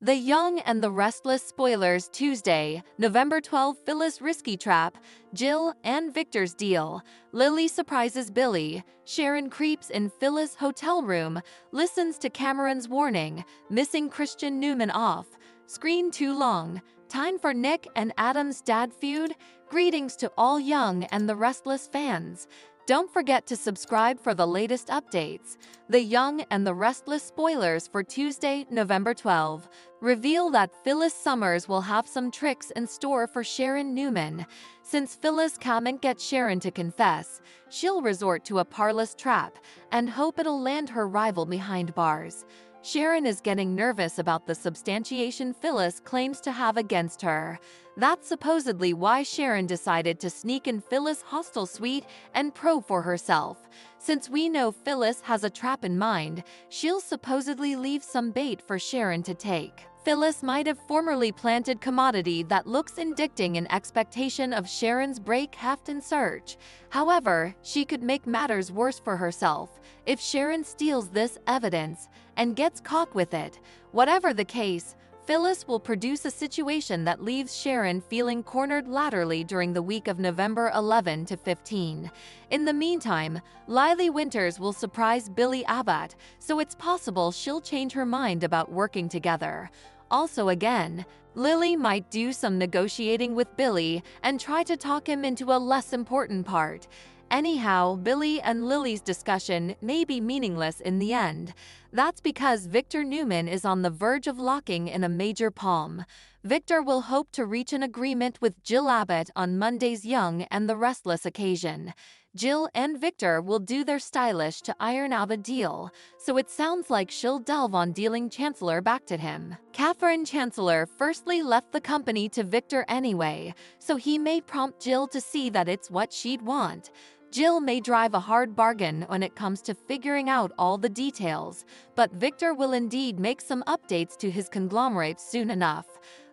The Young and the Restless spoilers Tuesday, November 12. Phyllis risky trap, Jill and Victor's deal. Lily surprises Billy. Sharon creeps in Phyllis' hotel room, listens to Cameron's warning, missing Christian Newman off. Screen too long. Time for Nick and Adam's dad feud? Greetings to all Young and the Restless fans. Don't forget to subscribe for the latest updates. The Young and the Restless spoilers for Tuesday, November 12, reveal that Phyllis Summers will have some tricks in store for Sharon Newman. Since Phyllis can't get Sharon to confess, she'll resort to a parlous trap and hope it'll land her rival behind bars. Sharon is getting nervous about the substantiation Phyllis claims to have against her. That's supposedly why Sharon decided to sneak in Phyllis' hostel suite and probe for herself. Since we know Phyllis has a trap in mind, she'll supposedly leave some bait for Sharon to take. Phyllis might have formerly planted commodity that looks indicting in expectation of Sharon's break heft and search. However, she could make matters worse for herself if Sharon steals this evidence and gets caught with it. Whatever the case, Phyllis will produce a situation that leaves Sharon feeling cornered laterally during the week of November 11 to 15. In the meantime, Lily Winters will surprise Billy Abbott, so it's possible she'll change her mind about working together. Also again, Lily might do some negotiating with Billy and try to talk him into a less important part. Anyhow, Billy and Lily's discussion may be meaningless in the end. That's because Victor Newman is on the verge of locking in a major palm. Victor will hope to reach an agreement with Jill Abbott on Monday's Young and the Restless occasion. Jill and Victor will do their stylish to iron out a deal, so it sounds like she'll delve on dealing Chancellor back to him. Catherine Chancellor firstly left the company to Victor anyway, so he may prompt Jill to see that it's what she'd want. Jill may drive a hard bargain when it comes to figuring out all the details, but Victor will indeed make some updates to his conglomerate soon enough.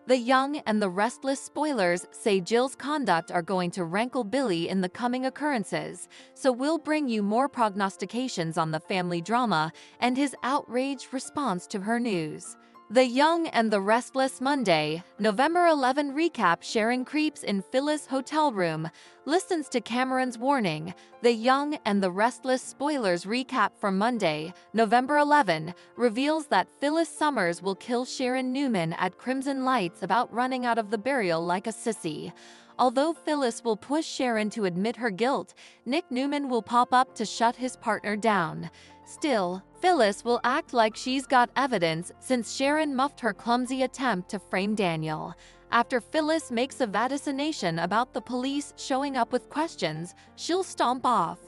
The Young and the Restless spoilers say Jill's conduct are going to rankle Billy in the coming occurrences, so we'll bring you more prognostications on the family drama and his outraged response to her news. The Young and the Restless Monday, November 11 recap. Sharon creeps in Phyllis' hotel room, listens to Cameron's warning. The Young and the Restless spoilers recap for Monday, November 11, reveals that Phyllis Summers will kill Sharon Newman at Crimson Lights about running out of the burial like a sissy. Although Phyllis will push Sharon to admit her guilt, Nick Newman will pop up to shut his partner down. Still, Phyllis will act like she's got evidence since Sharon muffed her clumsy attempt to frame Daniel. After Phyllis makes a vaticination about the police showing up with questions, she'll stomp off.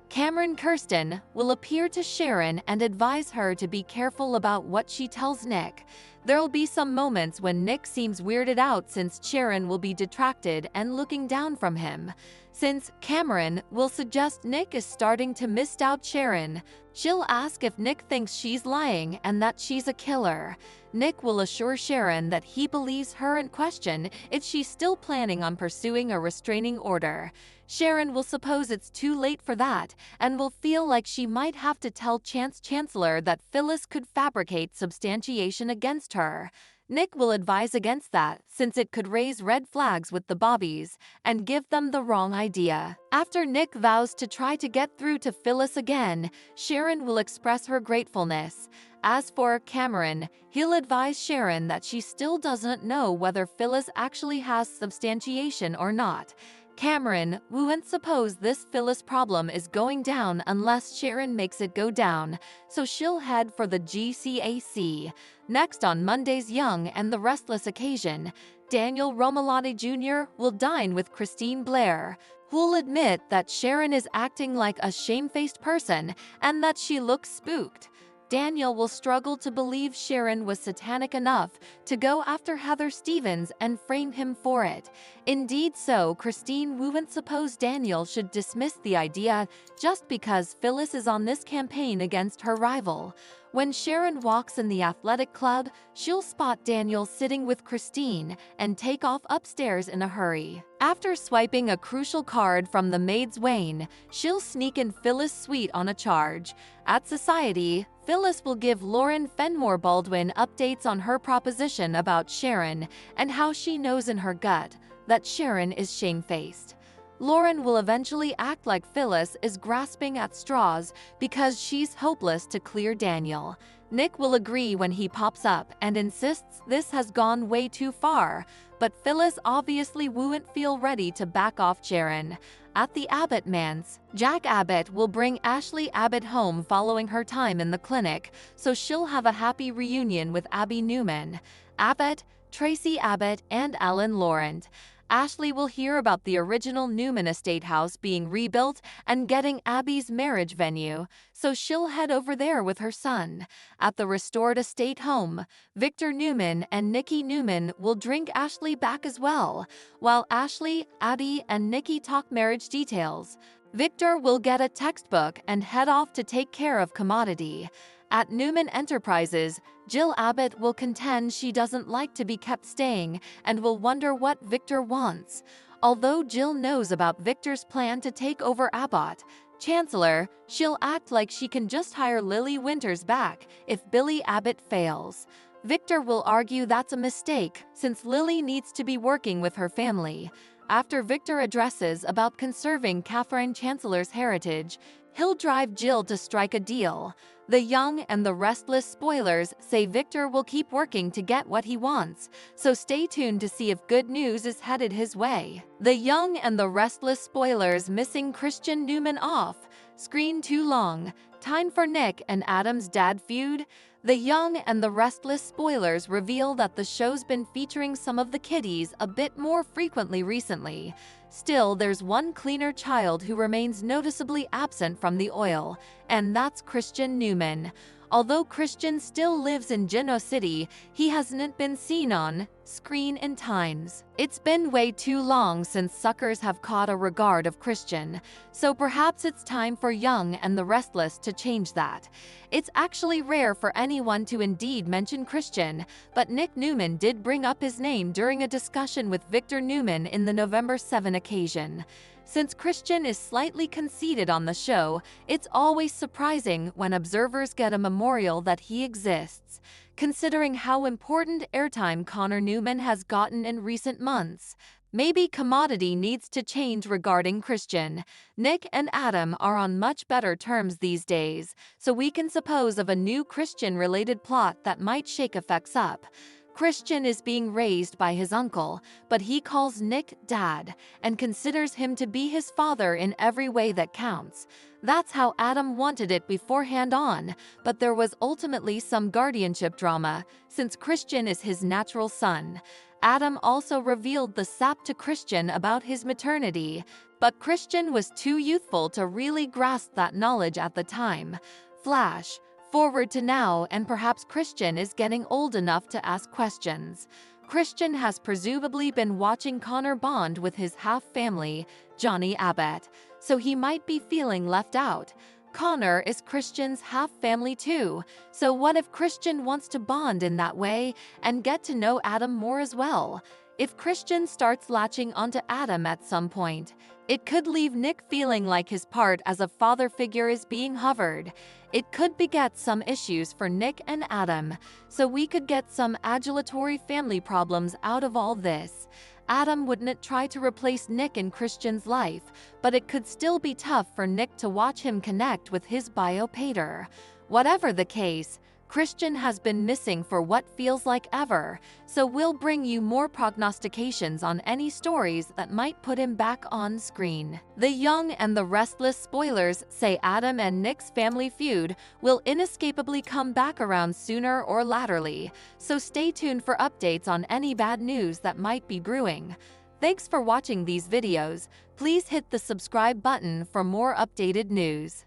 Cameron Kirsten will appear to Sharon and advise her to be careful about what she tells Nick. There'll be some moments when Nick seems weirded out since Sharon will be detracted and looking down from him. Since Cameron will suggest Nick is starting to misdoubt Sharon, she'll ask if Nick thinks she's lying and that she's a killer. Nick will assure Sharon that he believes her and question if she's still planning on pursuing a restraining order. Sharon will suppose it's too late for that and will feel like she might have to tell Chancellor that Phyllis could fabricate substantiation against her. Nick will advise against that since it could raise red flags with the Bobbies and give them the wrong idea. After Nick vows to try to get through to Phyllis again, Sharon will express her gratefulness. As for Cameron, he'll advise Sharon that she still doesn't know whether Phyllis actually has substantiation or not. Cameron won't suppose this Phyllis problem is going down unless Sharon makes it go down, so she'll head for the GCAC. Next on Monday's Young and the Restless occasion, Daniel Romalotti Jr. will dine with Christine Blair, who'll admit that Sharon is acting like a shamefaced person and that she looks spooked. Daniel will struggle to believe Sharon was satanic enough to go after Heather Stevens and frame him for it. Indeed so, Christine won't suppose Daniel should dismiss the idea just because Phyllis is on this campaign against her rival. When Sharon walks in the athletic club, she'll spot Daniel sitting with Christine and take off upstairs in a hurry. After swiping a crucial card from the maid's wane, she'll sneak in Phyllis' suite on a charge. At society, Phyllis will give Lauren Fenmore Baldwin updates on her proposition about Sharon and how she knows in her gut that Sharon is shamefaced. Lauren will eventually act like Phyllis is grasping at straws because she's hopeless to clear Daniel. Nick will agree when he pops up and insists this has gone way too far, but Phyllis obviously won't feel ready to back off Sharon. At the Abbott manse, Jack Abbott will bring Ashley Abbott home following her time in the clinic, so she'll have a happy reunion with Abby Newman, Abbott, Tracy Abbott, and Alan Laurent. Ashley will hear about the original Newman estate house being rebuilt and getting Abby's marriage venue, so she'll head over there with her son. At the restored estate home, Victor Newman and Nikki Newman will drink Ashley back as well. While Ashley, Abby, and Nikki talk marriage details, Victor will get a textbook and head off to take care of Commodity. At Newman Enterprises, Jill Abbott will contend she doesn't like to be kept staying and will wonder what Victor wants. Although Jill knows about Victor's plan to take over Abbott Chancellor, she'll act like she can just hire Lily Winters back if Billy Abbott fails. Victor will argue that's a mistake since Lily needs to be working with her family. After Victor addresses about conserving Catherine Chancellor's heritage, he'll drive Jill to strike a deal. The Young and the Restless spoilers say Victor will keep working to get what he wants, so stay tuned to see if good news is headed his way. The Young and the Restless spoilers missing Christian Newman off screen too long. Time for Nick and Adam's dad feud? The Young and the Restless spoilers reveal that the show's been featuring some of the kiddies a bit more frequently recently. Still, there's one cleaner child who remains noticeably absent from the oil, and that's Christian Newman. Although Christian still lives in Geno City, he hasn't been seen on screen in times. It's been way too long since suckers have caught a regard of Christian, so perhaps it's time for Young and the Restless to change that. It's actually rare for anyone to indeed mention Christian, but Nick Newman did bring up his name during a discussion with Victor Newman in the November 7 occasion. Since Christian is slightly conceited on the show, it's always surprising when observers get a memorial that he exists, considering how important airtime Connor Newman has gotten in recent months. Maybe Commodity needs to change regarding Christian. Nick and Adam are on much better terms these days, so we can suppose of a new Christian-related plot that might shake effects up. Christian is being raised by his uncle, but he calls Nick Dad and considers him to be his father in every way that counts. That's how Adam wanted it beforehand on, but there was ultimately some guardianship drama, since Christian is his natural son. Adam also revealed the sap to Christian about his maternity, but Christian was too youthful to really grasp that knowledge at the time. Flash forward to now, and perhaps Christian is getting old enough to ask questions. Christian has presumably been watching Connor bond with his half-family, Johnny Abbott, so he might be feeling left out. Connor is Christian's half-family too, so what if Christian wants to bond in that way and get to know Adam more as well? If Christian starts latching onto Adam at some point, it could leave Nick feeling like his part as a father figure is being hovered. It could beget some issues for Nick and Adam, so we could get some adulatory family problems out of all this. Adam wouldn't try to replace Nick in Christian's life, but it could still be tough for Nick to watch him connect with his bio pater. Whatever the case, Christian has been missing for what feels like ever, so we'll bring you more prognostications on any stories that might put him back on screen. The Young and the Restless spoilers say Adam and Nick's family feud will inescapably come back around sooner or laterly, so stay tuned for updates on any bad news that might be brewing. Thanks for watching these videos. Please hit the subscribe button for more updated news.